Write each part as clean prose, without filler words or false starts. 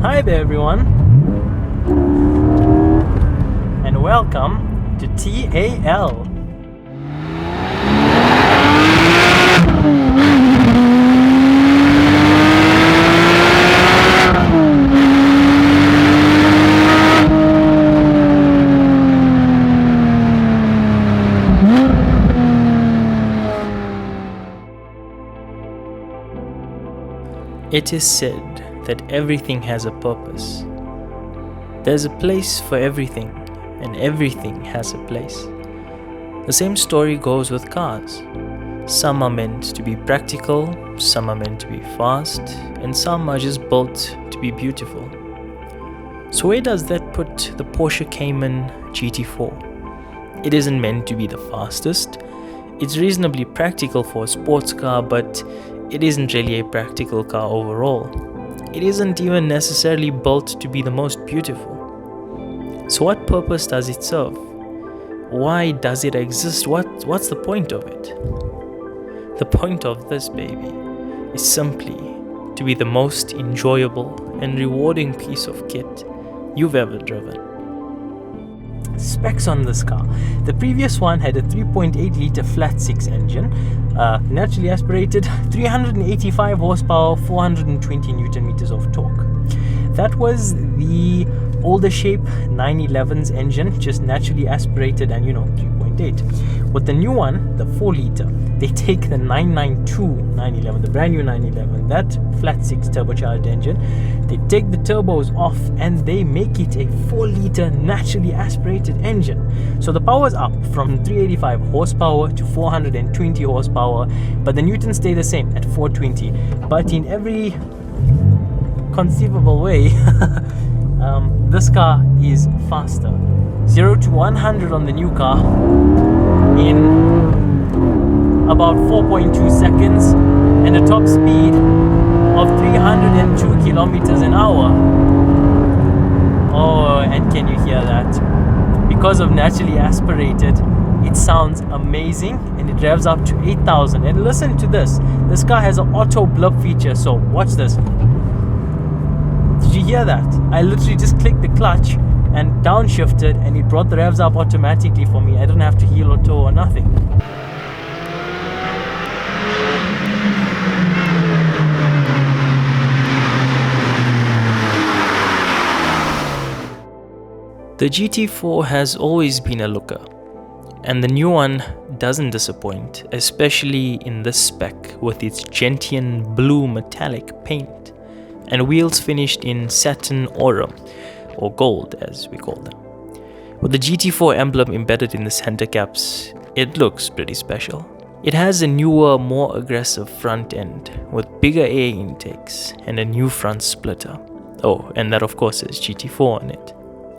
Hi there everyone, and welcome to TAL. It is said that everything has a purpose. There's a place for everything, and everything has a place. The same story goes with cars. Some are meant to be practical, some are meant to be fast, and some are just built to be beautiful. So where does that put the Porsche Cayman GT4? It isn't meant to be the fastest. It's reasonably practical for a sports car, but it isn't really a practical car overall. It isn't even necessarily built to be the most beautiful. So what purpose does it serve? Why does it exist? What's the point of it? The point of this baby is simply to be the most enjoyable and rewarding piece of kit you've ever driven. Specs on this car. The previous one had a 3.8 litre flat 6 engine, naturally aspirated, 385 horsepower, 420 newton meters of torque. That was the older shape 911's engine, just naturally aspirated and 3.8. With the new one, the 4 litre, they take the 992 911, the brand new 911, that flat 6 turbocharged engine, they take the turbos off and they make it a 4 litre naturally aspirated engine. So the power's up from 385 horsepower to 420 horsepower, but the newtons stay the same at 420. But in every conceivable way, this car is faster. 0 to 100 on the new car in about 4.2 seconds and a top speed of 302 kilometers an hour. Oh, and can you hear that? Because of naturally aspirated, it sounds amazing and it revs up to 8,000. And listen to this. This car has an auto blip feature, so watch this. Did you hear that? I literally just clicked the clutch and downshifted and it brought the revs up automatically for me. I didn't have to heel or toe or nothing. The GT4 has always been a looker, and the new one doesn't disappoint, especially in this spec with its gentian blue metallic paint and wheels finished in satin aurum, or gold as we call them. With the GT4 emblem embedded in the center caps, it looks pretty special. It has a newer, more aggressive front end with bigger air intakes and a new front splitter. Oh, and that of course says GT4 on it.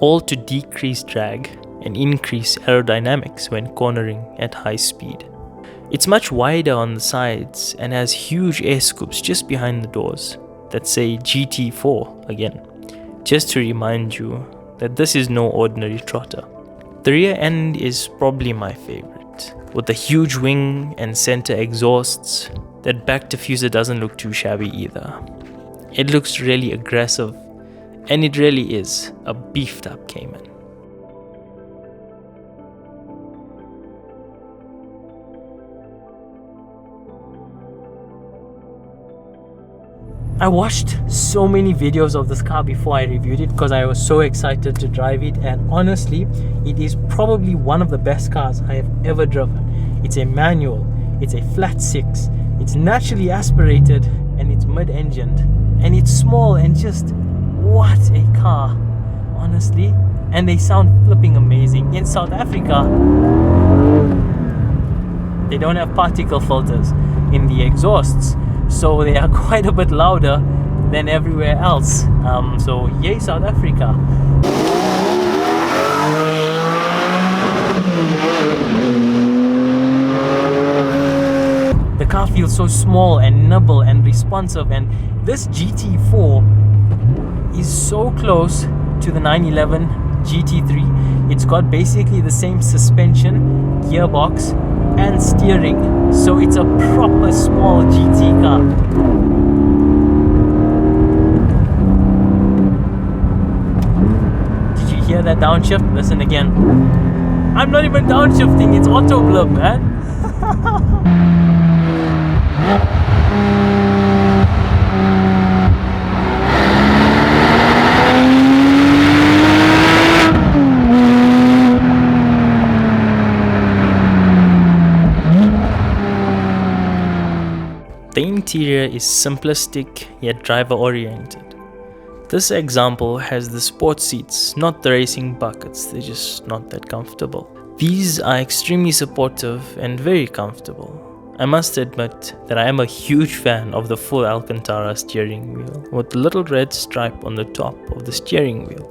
All to decrease drag and increase aerodynamics when cornering at high speed. It's much wider on the sides and has huge air scoops just behind the doors that say GT4 again, just to remind you that this is no ordinary trotter. The rear end is probably my favorite, with the huge wing and center exhausts. That back diffuser doesn't look too shabby either. It looks really aggressive, and it really is a beefed up Cayman. I watched so many videos of this car before I reviewed it because I was so excited to drive it, and honestly, it is probably one of the best cars I have ever driven. It's a manual, it's a flat 6, it's naturally aspirated, and it's mid-engined, and it's small, and just what a car, honestly. And they sound flipping amazing. In South Africa, they don't have particle filters in the exhausts, so they are quite a bit louder than everywhere else. So yay South Africa. The car feels so small and nimble and responsive, and this GT4 is so close to the 911 GT3. It's got basically the same suspension, gearbox and steering, so it's a proper small GT car. downshift. Listen again. I'm not even downshifting, it's auto blip, man. The interior is simplistic yet driver oriented. This example has the sports seats, not the racing buckets, they're just not that comfortable. These are extremely supportive and very comfortable. I must admit that I am a huge fan of the full Alcantara steering wheel with the little red stripe on the top of the steering wheel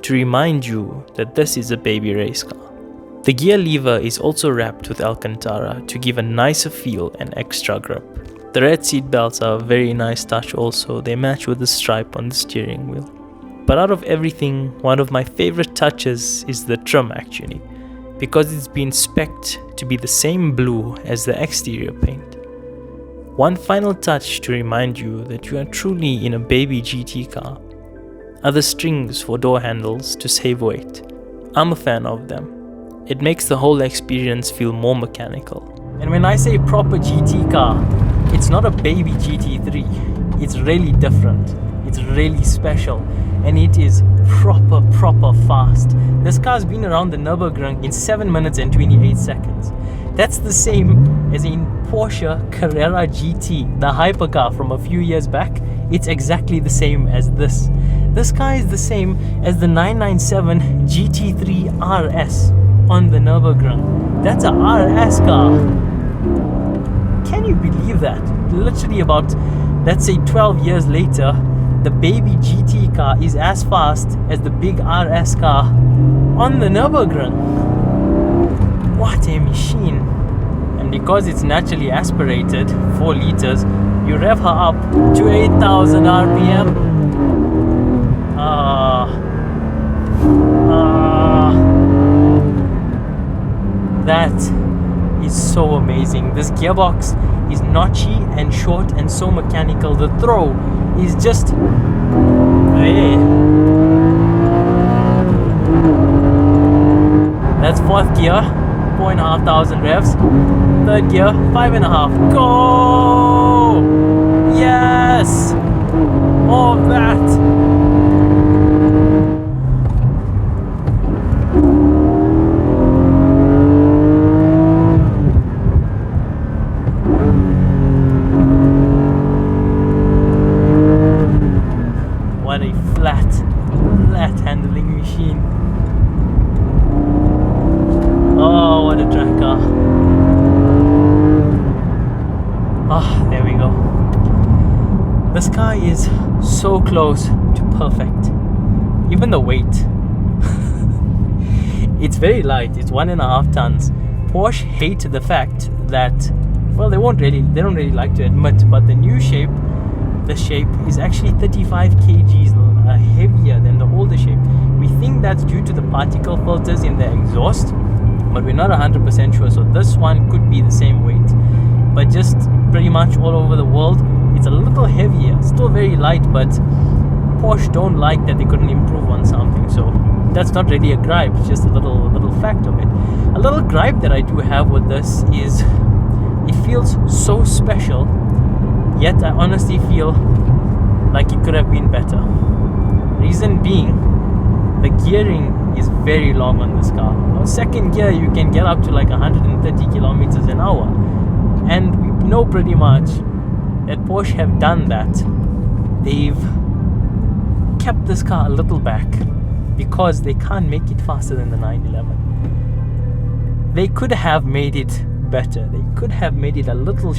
to remind you that this is a baby race car. The gear lever is also wrapped with Alcantara to give a nicer feel and extra grip. The red seat belts are a very nice touch also, they match with the stripe on the steering wheel. But out of everything, one of my favorite touches is the trim actually, because it's been spec'd to be the same blue as the exterior paint. One final touch to remind you that you are truly in a baby GT car are the strings for door handles to save weight. I'm a fan of them. It makes the whole experience feel more mechanical. And when I say proper GT car, it's not a baby GT3. It's really different. It's really special. And it is proper fast. This car's been around the Nürburgring in 7 minutes and 28 seconds. That's the same as in Porsche Carrera GT, the hypercar from a few years back. It's exactly the same as this. This car is the same as the 997 GT3 RS on the Nürburgring. That's a RS car. Can you believe that? Literally about, let's say 12 years later, the baby GT car is as fast as the big RS car on the Nürburgring. What a machine. And because it's naturally aspirated, 4 liters, you rev her up to 8,000 RPM. That is so amazing. This gearbox is notchy and short and so mechanical. The throw is just there. That's 4th gear, 4,500 revs. 3rd gear, 5.5. Go! Yes! More of that. What a flat handling machine. Oh, what a track car. There we go. This car is so close to perfect. Even the weight. It's very light, it's 1.5 tons. Porsche hate the fact that, well, they don't really like to admit, but the new shape, the shape is actually 35 kgs heavier than the older shape. We think that's due to the particle filters in the exhaust, but we're not 100% sure. So this one could be the same weight, but just pretty much all over the world, it's a little heavier. Still very light, but Porsche don't like that they couldn't improve on something. So that's not really a gripe, it's just a little fact of it. A little gripe that I do have with this is it feels so special, yet I honestly feel like it could have been better. Reason being, the gearing is very long on this car. On 2nd gear you can get up to like 130 kilometers an hour, and we know pretty much that Porsche have done that. They've kept this car a little back because they can't make it faster than the 911. They could have made it better. They could have made it a little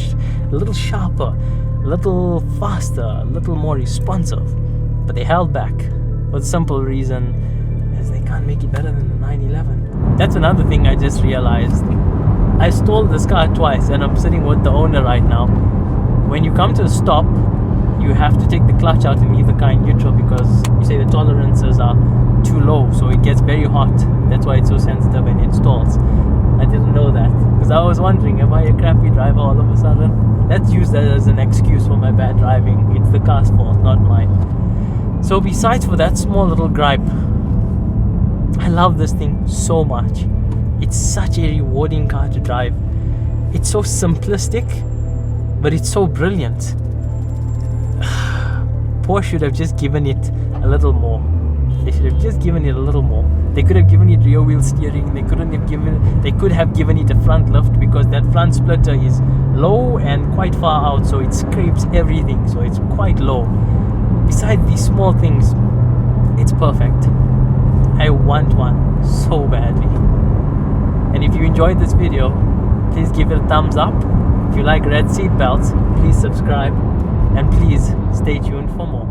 sharper, a little faster, a little more responsive, but they held back for the simple reason as they can't make it better than the 911. That's another thing I just realized. I stalled this car twice and I'm sitting with the owner right now. When you come to a stop, you have to take the clutch out and leave the car in neutral because you say the tolerances are too low, so it gets very hot. That's why it's so sensitive and it stalls. I didn't know that because I was wondering, am I a crappy driver all of a sudden? Let's use that as an excuse for my bad driving. It's the car's fault, not mine. So besides for that small little gripe, I love this thing so much. It's such a rewarding car to drive. It's so simplistic, but it's so brilliant. Porsche should have just given it a little more. They should have just given it a little more. They could have given it rear wheel steering. They could have given it a front lift, because that front splitter is low and quite far out, so it scrapes everything, so it's quite low. Besides these small things, it's perfect. I want one so badly. And if you enjoyed this video, please give it a thumbs up. If you like red seat belts, please subscribe, and please stay tuned for more.